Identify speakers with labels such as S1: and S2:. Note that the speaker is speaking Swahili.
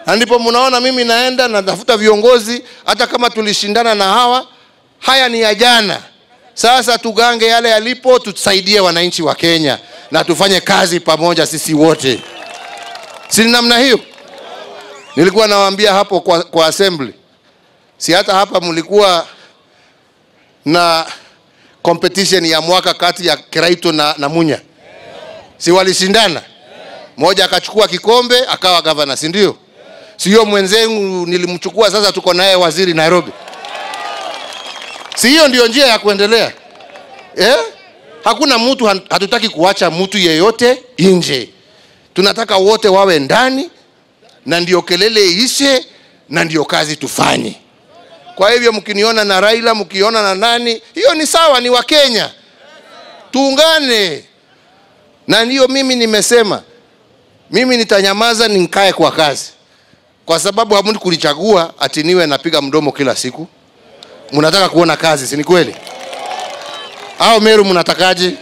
S1: Ndipo mnaona mimi naenda na tafuta viongozi, hata kama tulishindana na hawa, haya ni ya jana. Sasa tugange yale yalipo, tusaidie wananchi wa Kenya na tufanye kazi pamoja sisi wote. Si namna hiyo? Nilikuwa nawaambia hapo kwa assembly. Si hata hapa mlikuwa na competition ya mwaka kati ya Kiraito na Munya. Si walishindana? Moja akachukua kikombe akawa governor, si ndio? Sio mwenzangu nilimchukua, sasa tuko naye waziri Nairobi. Si hiyo ndio njia ya kuendelea? Hakuna mtu, hatutaki kuacha mtu yeyote nje. Tunataka wote wawe ndani, na ndio kelele ishe, na ndio kazi tufanye. Kwa hivyo mkiniona na Raila, mkiona na nani, hiyo ni sawa, ni wa Kenya. Tuungane. Na ndio mimi nimesema, mimi nitanyamaza nikae kwa kazi. Kwa sababu hamundi kunichagua ati niwe napiga mdomo kila siku. Mnataka kuona kazi, si ni kweli? Au Meru mnatakaje?